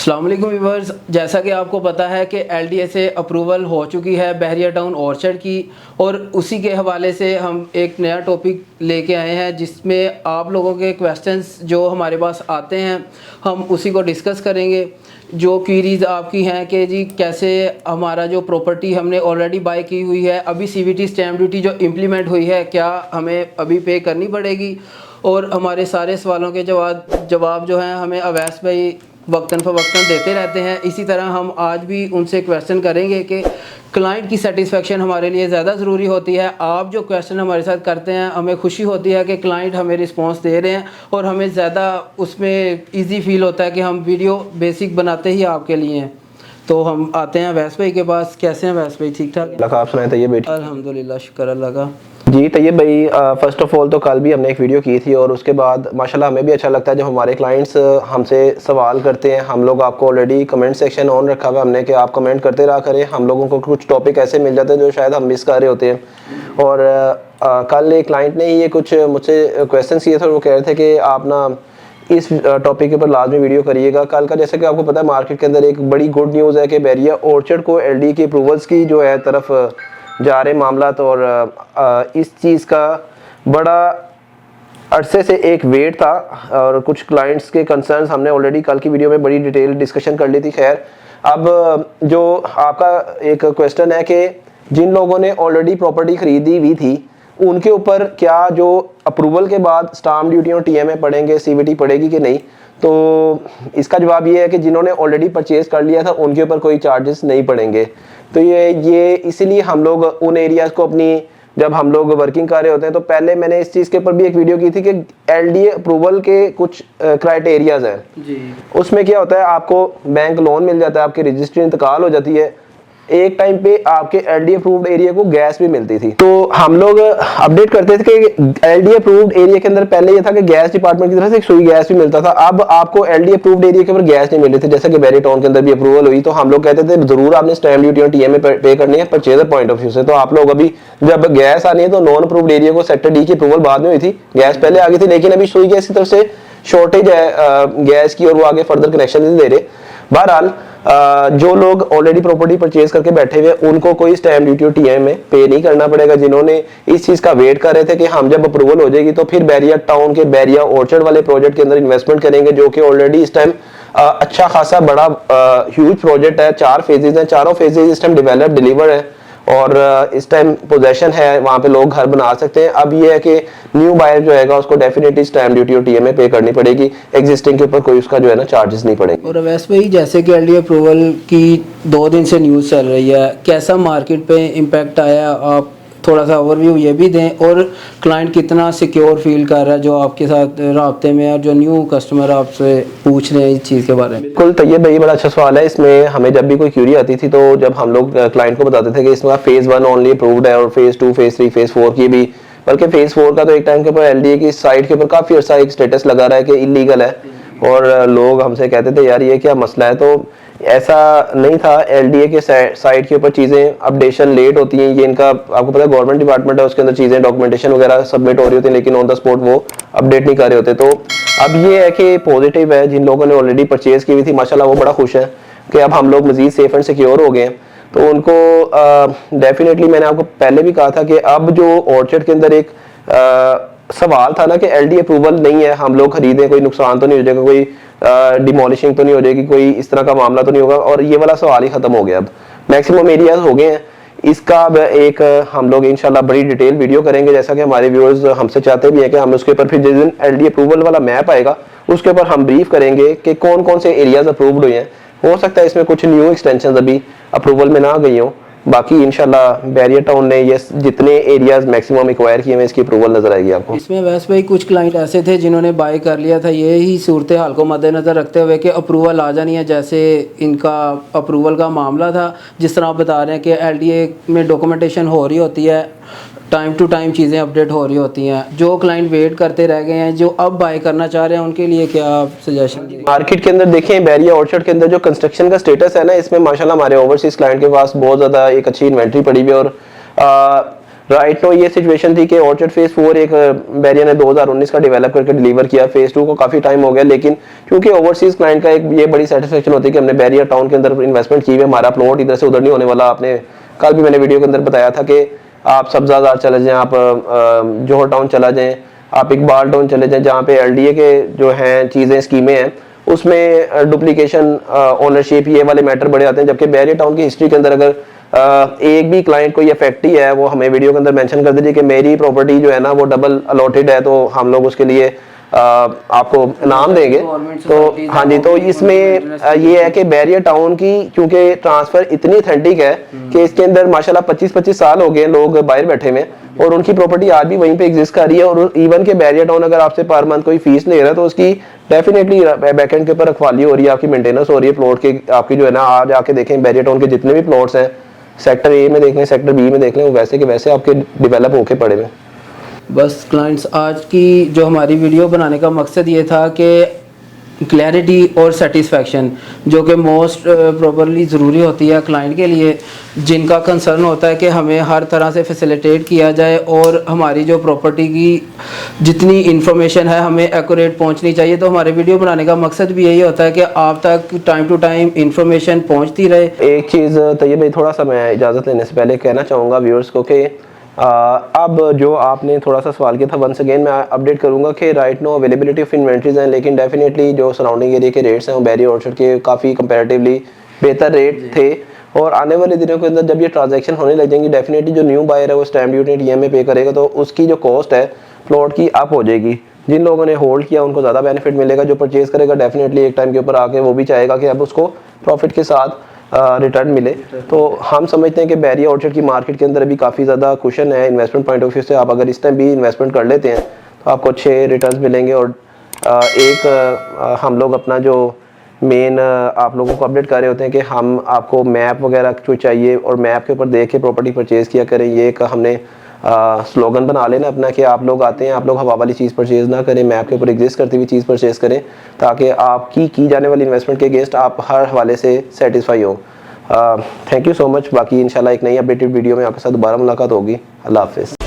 अस्सलाम वालेकुम व्यूअर्स, जैसा कि आपको पता है कि एलडीए से अप्रूवल हो चुकी है बहरिया टाउन ऑर्चर्ड की, और उसी के हवाले से हम एक नया टॉपिक लेके आए हैं जिसमें आप लोगों के क्वेश्चंस जो हमारे पास आते हैं हम उसी को डिस्कस करेंगे। जो क्वीरीज़ आपकी हैं कि जी कैसे हमारा जो प्रॉपर्टी हमने ऑलरेडी बाय की हुई है, अभी सीवीटी स्टैम्प ड्यूटी जो इम्प्लीमेंट हुई है क्या हमें अभी पे करनी पड़ेगी, और हमारे सारे सवालों के जवाब जो हैं हमें अवैस भाई वक्तन फ़वक्तन देते रहते हैं। इसी तरह हम आज भी उनसे क्वेश्चन करेंगे कि क्लाइंट की सेटिस्फेक्शन हमारे लिए ज़्यादा ज़रूरी होती है। आप जो क्वेश्चन हमारे साथ करते हैं हमें खुशी होती है कि क्लाइंट हमें रिस्पांस दे रहे हैं, और हमें ज़्यादा उसमें इजी फील होता है कि हम वीडियो बेसिक बनाते ही आपके लिए हैं। तो हम आते हैं वैस भाई के पास। कैसे हैं वैस भाई? ठीक ठाक? आप सुनाए तैयब भाई? अल्हम्दुलिल्लाह, शुक्र अल्लाह का। जी तैयब भाई, फ़र्स्ट ऑफ़ ऑल तो कल भी हमने एक वीडियो की थी, और उसके बाद माशाल्लाह हमें भी अच्छा लगता है जब हमारे क्लाइंट्स हमसे सवाल करते हैं। हम लोग आपको ऑलरेडी कमेंट सेक्शन ऑन रखा हुआ हमने कि आप कमेंट करते रहा करें। हम लोगों को कुछ टॉपिक ऐसे मिल जाते हैं जो शायद हम मिस कर रहे होते हैं। और कल एक क्लाइंट ने ये कुछ मुझसे क्वेश्चन किए थे, वो कह रहे थे कि आप ना इस टॉपिक के ऊपर लाजमी वीडियो करिएगा कल का। जैसे कि आपको पता है मार्केट के अंदर एक बड़ी गुड न्यूज़ है कि बहरिया ऑर्चर्ड को एलडी की अप्रूवल्स की जो है तरफ जा रहे मामला। तो और इस चीज़ का बड़ा अरसे से एक वेट था, और कुछ क्लाइंट्स के कंसर्न्स हमने ऑलरेडी कल की वीडियो में बड़ी डिटेल डिस्कशन कर ली थी। खैर, अब जो आपका एक क्वेश्चन है कि जिन लोगों ने ऑलरेडी प्रॉपर्टी खरीदी हुई थी उनके ऊपर क्या जो अप्रूवल के बाद स्टाम्प ड्यूटी और टीएमए पड़ेंगे, सीवीटी पड़ेगी कि नहीं। तो इसका जवाब ये है कि जिन्होंने ऑलरेडी परचेज कर लिया था उनके ऊपर कोई चार्जेस नहीं पड़ेंगे। तो ये इसीलिए हम लोग उन एरियाज़ को अपनी जब हम लोग वर्किंग कर रहे होते हैं, तो पहले मैंने इस चीज़ के ऊपर भी एक वीडियो की थी कि एलडीए अप्रूवल के कुछ क्राइटेरियाज हैं जी। उसमें क्या होता है, आपको बैंक लोन मिल जाता है, आपकी रजिस्ट्री इंतकाल हो जाती है, एक टाइम पे आपके एलडी अप्रूव्ड एरिया को गैस भी मिलती थी। तो हम लोग अपडेट करते थे कि एलडी अप्रूव्ड एरिया के अंदर पहले ये था कि गैस डिपार्टमेंट की तरफ से एक सुई गैस भी मिलता था। अब आपको एलडी अप्रूव्ड एरिया के ऊपर गैस नहीं मिल रही थी। जैसे कि बहरिया टाउन के अंदर भी अप्रूवल हुई, तो हम लोग कहते थे जरूर आपने स्टैम्प ड्यूटी और टीएमए पे करनी है परचेजर पॉइंट ऑफ व्यू से। तो आप लोग अभी जब गैस आनी है तो नॉन अप्रूव्ड एरिया को सेक्टर डी की अप्रूवल बाद में हुई थी, गैस पहले आ गई थी, लेकिन अभी सुई गैस की तरफ से शॉर्टेज है गैस की, और वो आगे फर्दर कनेक्शन नहीं दे रहे। बहरहाल जो लोग ऑलरेडी प्रॉपर्टी परचेज करके बैठे हुए उनको कोई स्टैम्प ड्यूटी और टीएमए पे नहीं करना पड़ेगा। जिन्होंने इस चीज का वेट कर रहे थे कि हम जब अप्रूवल हो जाएगी तो फिर बहरिया टाउन के बहरिया ऑर्चर्ड वाले प्रोजेक्ट के अंदर इन्वेस्टमेंट करेंगे, जो कि ऑलरेडी इस टाइम अच्छा खासा बड़ा ह्यूज प्रोजेक्ट है। 4 फेजेज हैं, चारों फेजेज इस टाइम डेवलप डिलीवर है, और इस टाइम पोजेशन है, वहाँ पे लोग घर बना सकते हैं। अब ये है कि न्यू बायर जो है उसको डेफिनेटली स्टैम्प ड्यूटी और टीएमए पे करनी पड़ेगी, एग्जिस्टिंग के ऊपर कोई उसका जो है ना चार्जेस नहीं पड़ेंगे। और वैसे भाई जैसे कि एलडी अप्रूवल की 2 दिन से न्यूज़ चल रही है, कैसा मार्केट पे इम्पैक्ट आया, आप थोड़ा सा ओवरव्यू ये भी दें, और क्लाइंट कितना सिक्योर फील कर रहा है जो आपके साथ राब्ते में, और जो न्यू कस्टमर आपसे पूछ रहे हैं इस चीज़ के बारे में। बिल्कुल तैयब भाई, बड़ा अच्छा सवाल है। इसमें हमें जब भी कोई क्यूरी आती थी तो जब हम लोग क्लाइंट को बताते थे कि इसमें फेज़ 1 ओनली अप्रूव्ड है, और फेज़ 2, फेज़ 3, फेज़ 4 की भी, बल्कि फेज़ 4 का तो एक टाइम के ऊपर एलडीए की साइट के ऊपर काफ़ी अर्सा एक स्टेटस लगा रहा है कि इलीगल है, और लोग हमसे कहते थे यार ये क्या मसला है। तो ऐसा नहीं था, एलडीए के साइट के ऊपर चीज़ें अपडेशन लेट होती हैं। ये इनका आपको पता है गवर्नमेंट डिपार्टमेंट है, उसके अंदर चीज़ें डॉक्यूमेंटेशन वगैरह सबमिट हो रही होती हैं, लेकिन ऑन द स्पॉट वो अपडेट नहीं कर रहे होते। तो अब ये है कि पॉजिटिव है, जिन लोगों ने ऑलरेडी परचेज की हुई थी माशाल्लाह वो बड़ा खुश है कि अब हम लोग मजीद सेफ एंड सिक्योर हो गए हैं। तो उनको डेफिनेटली मैंने आपको पहले भी कहा था कि अब जो ऑर्चर्ड के अंदर एक सवाल था ना कि एलडी अप्रूवल नहीं है, हम लोग खरीदें कोई नुकसान तो नहीं हो जाएगा, कोई डिमोलिशिंग तो नहीं हो जाएगी, कोई इस तरह का मामला तो नहीं होगा, और ये वाला सवाल ही खत्म हो गया। अब मैक्सिमम एरियाज हो गए हैं। इसका अब एक हम लोग इंशाल्लाह बड़ी डिटेल वीडियो करेंगे, जैसा कि हमारे व्यूअर्स हमसे चाहते भी हैं कि हम उसके ऊपर फिर जिस दिन एलडी अप्रूवल वाला मैप आएगा उसके ऊपर हम ब्रीफ करेंगे कि कौन कौन से एरियाज अप्रूव्ड हुए हैं। हो सकता है इसमें कुछ न्यू एक्सटेंशन अभी अप्रूवल में ना गई हो, बाकी इंशाल्लाह बहरिया टाउन ने ये जितने एरियाज मैक्सिमम एक्वायर किए हैं इसकी अप्रूवल नजर आएगी आपको। इसमें वैसे भाई कुछ क्लाइंट ऐसे थे जिन्होंने बाय कर लिया था, ये ही सूरत हाल को मद्देनज़र रखते हुए कि अप्रूवल आ जानी है, जैसे इनका अप्रूवल का मामला था, जिस तरह आप बता रहे हैं कि एलडीए में डॉक्यूमेंटेशन हो रही होती है, टाइम टू टाइम चीज़ें अपडेट हो रही होती हैं। जो क्लाइंट वेट करते रह गए हैं, जो अब बाय करना चाह रहे हैं, उनके लिए क्या सजेशन? मार्केट के अंदर देखें, बहरिया ऑर्चर्ड के अंदर जो कंस्ट्रक्शन का स्टेटस है ना, इसमें माशाल्लाह हमारे ओवरसीज क्लाइंट के पास बहुत ज़्यादा एक अच्छी इन्वेंट्री पड़ी हुई है, और राइट नो ये सिचुएशन थी कि ऑर्चर्ड फेज 4 एक बैरिया ने 2019 का डेवलप करके डिलीवर किया, फेज 2 को काफ़ी टाइम हो गया, लेकिन क्योंकि ओवरसीज क्लाइंट का एक ये बड़ी सेटिस्फेक्शन होती है कि हमने बैरिया टाउन के अंदर इन्वेस्टमेंट की है, हमारा प्लॉट इधर से उधर नहीं होने वाला। आपने कल भी मैंने वीडियो के अंदर बताया था कि आप सब्जाजार चले जाएँ, आप जोहर टाउन चला जाएँ, आप इकबाल टाउन चले जाएँ, जहाँ पे LDA के जो हैं चीज़ें स्कीमें हैं उसमें डुप्लीकेशन ओनरशिप ये वाले मैटर बड़े आते हैं। जबकि बैरिया टाउन की हिस्ट्री के अंदर अगर एक भी क्लाइंट को ये इफेक्ट ही है वो हमें वीडियो के अंदर मेंशन कर दीजिए कि मेरी प्रॉपर्टी जो है ना वो डबल अलॉटेड है, तो हम लोग उसके लिए आपको इनाम देंगे। तो हाँ जी, तो इसमें ये है कि बैरिया टाउन की क्योंकि ट्रांसफर इतनी ऑथेंटिक है कि इसके अंदर माशाल्लाह 25-25 साल हो गए लोग बाहर बैठे हुए और उनकी प्रॉपर्टी आज भी वहीं पे एग्जिस्ट कर रही है। और इवन के बैरिया टाउन अगर आपसे पर मंथ कोई फीस ले रहा है तो उसकी डेफिनेटली बैकएंड के ऊपर रखवाली हो रही है, आपकी मेंटेनेंस हो रही है प्लॉट की, आपकी जो है ना आज आके देखें बैरिया टाउन के जितने भी प्लॉट्स हैं सेक्टर A में देख लें, सेक्टर B में देख लें, वो वैसे के वैसे आपके डेवलप होके पड़े हुए। बस क्लाइंट्स, आज की जो हमारी वीडियो बनाने का मकसद ये था कि क्लैरिटी और सेटिस्फेक्शन जो कि मोस्ट प्रॉबरली ज़रूरी होती है क्लाइंट के लिए, जिनका कंसर्न होता है कि हमें हर तरह से फैसिलिटेट किया जाए और हमारी जो प्रॉपर्टी की जितनी इन्फॉर्मेशन है हमें एक्यूरेट पहुंचनी चाहिए। तो हमारे वीडियो बनाने का मकसद भी यही होता है कि आप तक टाइम टू टाइम इन्फॉर्मेशन पहुंचती रहे। एक चीज़ तैयब भाई, थोड़ा सा मैं इजाज़त लेने से पहले कहना चाहूँगा व्यूअर्स को कि अब जो आपने थोड़ा सा सवाल किया था, वंस अगेन मैं अपडेट करूंगा कि right no availability of inventories हैं, लेकिन डेफिनेटली जो सराउंडिंग एरिया के रेट्स हैं वो बैरिया ऑर्चर्ड के काफ़ी कंपैरेटिवली बेहतर रेट थे। और आने वाले दिनों के अंदर जब ये ट्रांजैक्शन होने लग जाएंगी, डेफिनेटली जो न्यू बायर है वो स्टैम्प ड्यूटी DMA पे करेगा, तो उसकी जो कॉस्ट है प्लॉट की अप हो जाएगी। जिन लोगों ने होल्ड किया उनको ज़्यादा बेनिफिट मिलेगा, जो परचेज करेगा डेफिनेटली एक टाइम के ऊपर आके वो भी चाहेगा कि अब उसको प्रॉफिट के साथ रिटर्न मिले। तो हम समझते हैं कि बैरिया ऑर्चर्ड की मार्केट के अंदर अभी काफ़ी ज़्यादा कुशन है इन्वेस्टमेंट पॉइंट ऑफ व्यू से। आप अगर इस टाइम भी इन्वेस्टमेंट कर लेते हैं तो आपको अच्छे रिटर्न्स मिलेंगे। और हम लोग अपना जो मेन आप लोगों को अपडेट कर रहे होते हैं कि हम आपको मैप वगैरह जो चाहिए और मैप के ऊपर देख के प्रॉपर्टी परचेज़ किया करें, ये एक हमने स्लोगन बना लेना अपना कि आप लोग आते हैं, आप लोग हवा वाली चीज़ परचेज़ ना करें, मैप के ऊपर एग्जिस्ट करती हुई चीज़ परचेज़ करें, ताकि आपकी की जाने वाली इन्वेस्टमेंट के अगेंस्ट आप हर हवाले से सेटिस्फाई हो। Thank you so much. बाकी इंशाल्लाह एक नई अपडेटेड वीडियो में आपके साथ दोबारा मुलाकात होगी। अल्लाह हाफिज़।